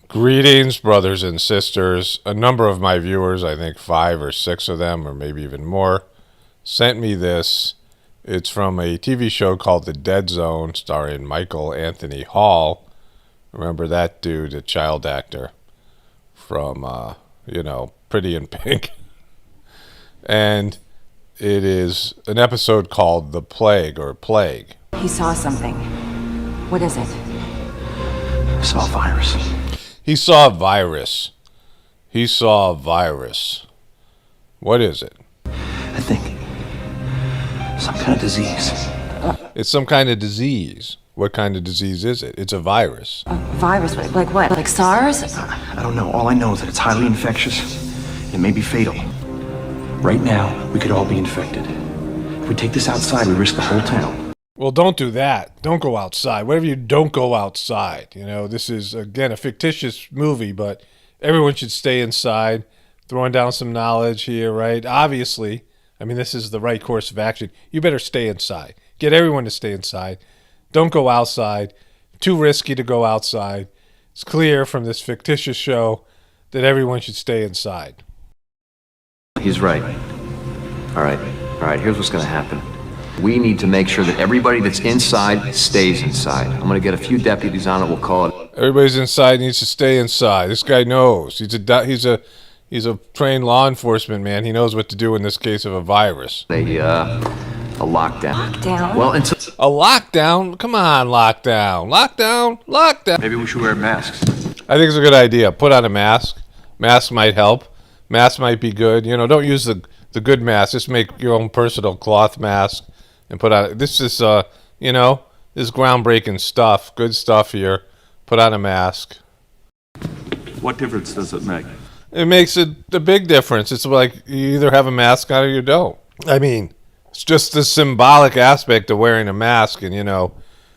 Greetings, brothers and sisters. A number of my viewers, I think 5 or 6 of them, or maybe even more, sent me this. It's from a TV show called The Dead Zone, starring Michael Anthony Hall. Remember that dude, a child actor from, Pretty in Pink. And it is an episode called The Plague, or Plague. He saw something. What is it? I saw a virus. He saw a virus. He saw a virus. What is it? I think some kind of disease. It's some kind of disease. What kind of disease is it? It's a virus. A virus? Like what? Like SARS? I don't know. All I know is that it's highly infectious. It may be fatal. Right now, we could all be infected. If we take this outside, we risk the whole town. Well, don't do that. Don't go outside. Whatever you don't go outside. You know, this is, again, a fictitious movie, but everyone should stay inside. Throwing down some knowledge here, right? Obviously, I mean, this is the right course of action. You better stay inside. Get everyone to stay inside. Don't go outside. Too risky to go outside. It's clear from this fictitious show that everyone should stay inside. He's right. All right, here's what's going to happen. We need to make sure that everybody that's inside stays inside. I'm going to get a few deputies on it. We'll call it. Everybody's inside needs to stay inside. This guy knows. He's a trained law enforcement man. He knows what to do in this case of a virus. A lockdown. Lockdown? Well, until A lockdown? Come on, lockdown. Lockdown. Maybe we should wear masks. I think it's a good idea. Put on a mask. Mask might help. Mask might be good. You know, don't use the good mask. Just make your own personal cloth mask and put on. This is, this is groundbreaking stuff. Good stuff here. Put on a mask. What difference does it make? It makes a big difference. It's like you either have a mask on or you don't. I mean, it's just the symbolic aspect of wearing a mask. And,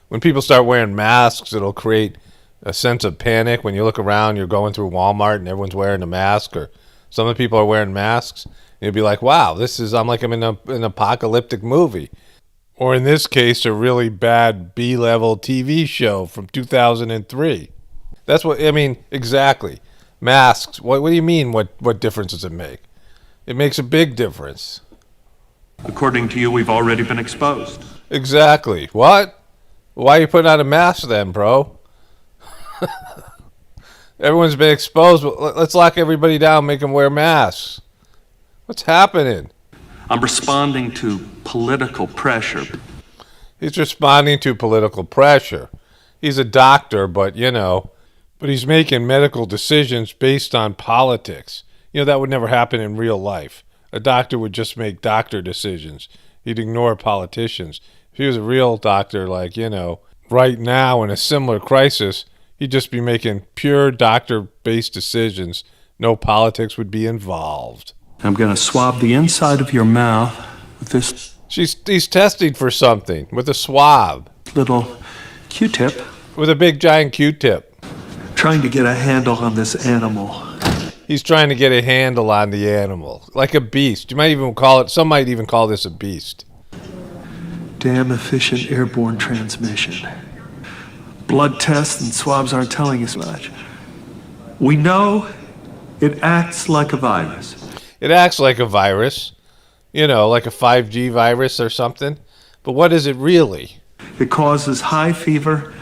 when people start wearing masks, it'll create a sense of panic. When you look around, you're going through Walmart and everyone's wearing a mask, or some of the people are wearing masks. And you'll be like, wow, I'm like I'm in an apocalyptic movie. Or in this case, a really bad B-level TV show from 2003. That's what, exactly. Masks. What do you mean, what difference does it make? It makes a big difference. According to you, we've already been exposed. Exactly. What? Why are you putting on a mask then, bro? Everyone's been exposed. Let's lock everybody down, make them wear masks. What's happening? I'm responding to political pressure. He's responding to political pressure. He's a doctor, but he's making medical decisions based on politics. That would never happen in real life. A doctor would just make doctor decisions. He'd ignore politicians. If he was a real doctor, right now in a similar crisis, he'd just be making pure doctor-based decisions. No politics would be involved. I'm going to swab the inside of your mouth with this He's testing for something with a swab. little Q-tip, With a big giant Q-tip. trying to get a handle on this animal. He's trying to get a handle on the animal. Like a beast. Some might even call this a beast. Damn efficient airborne transmission. Blood tests and swabs aren't telling us much. We know it acts like a virus. It acts like a virus. Like a 5G virus or something. But what is it really? It causes high fever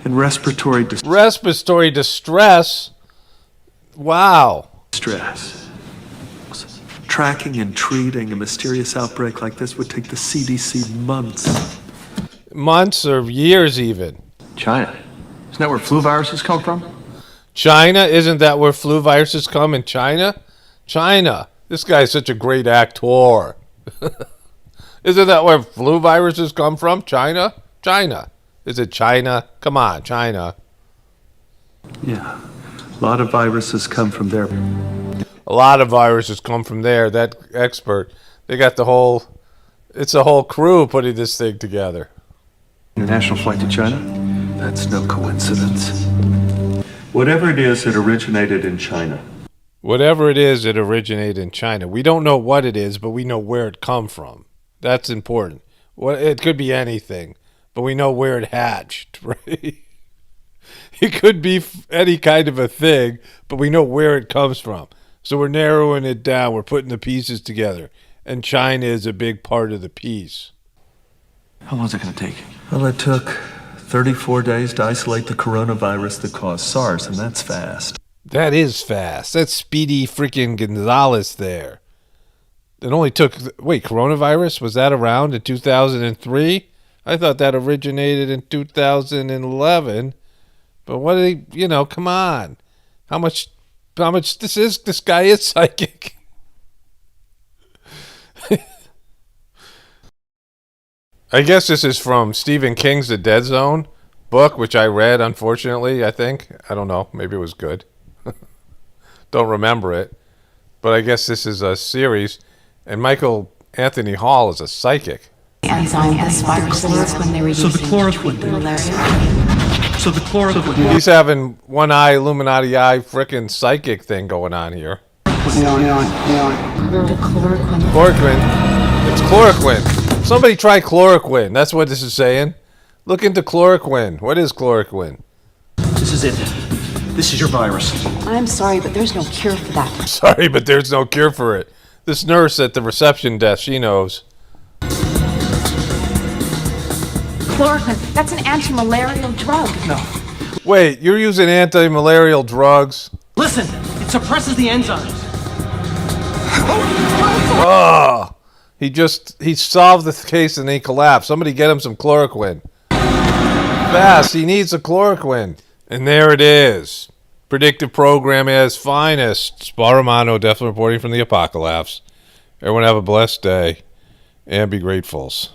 and respiratory Respiratory distress? Wow. distress. Tracking and treating a mysterious outbreak like this would take the CDC months. Months or years even. China. Isn't that where flu viruses come from? China? Isn't that where flu viruses come in China? China. This guy's such a great actor. Isn't that where flu viruses come from? China? China. Is it China? Come on, China. Yeah. A lot of viruses come from there. A lot of viruses come from there. That expert. They got it's a whole crew putting this thing together. International flight to China? That's no coincidence. Whatever it is, it originated in China. Whatever it is, it originated in China. We don't know what it is, but we know where it come from. That's important. It could be anything, but we know where it hatched, right? It could be any kind of a thing, but we know where it comes from. So we're narrowing it down. We're putting the pieces together. And China is a big part of the piece. How long is it going to take? Well, it took 34 days to isolate the coronavirus that caused SARS, and that's fast. That is fast. That's Speedy freaking Gonzalez there. It only took... Wait, coronavirus? Was that around in 2003? I thought that originated in 2011. But what did he... come on. How much this guy is psychic. I guess this is from Stephen King's The Dead Zone book, which I read, unfortunately, I think. I don't know. Maybe it was good. Don't remember it. But I guess this is a series. And Michael Anthony Hall is a psychic. Enzyme this virus works when they reduce So the chloroquine. He's having one eye, Illuminati eye, frickin' psychic thing going on here. The chloroquine. Chloroquine. It's chloroquine. Somebody try chloroquine. That's what this is saying. Look into chloroquine. What is chloroquine? This is it. This is your virus. I'm sorry, but there's no cure for that. Sorry, but there's no cure for it. This nurse at the reception desk, she knows. Chloroquine, that's an anti-malarial drug. No. Wait, you're using anti-malarial drugs? Listen, it suppresses the enzymes. Oh, he solved the case and he collapsed. Somebody get him some chloroquine. Fast, he needs a chloroquine. And there it is. Predictive program at its finest. Spa Romano, definitely reporting from the apocalypse. Everyone have a blessed day and be gratefuls.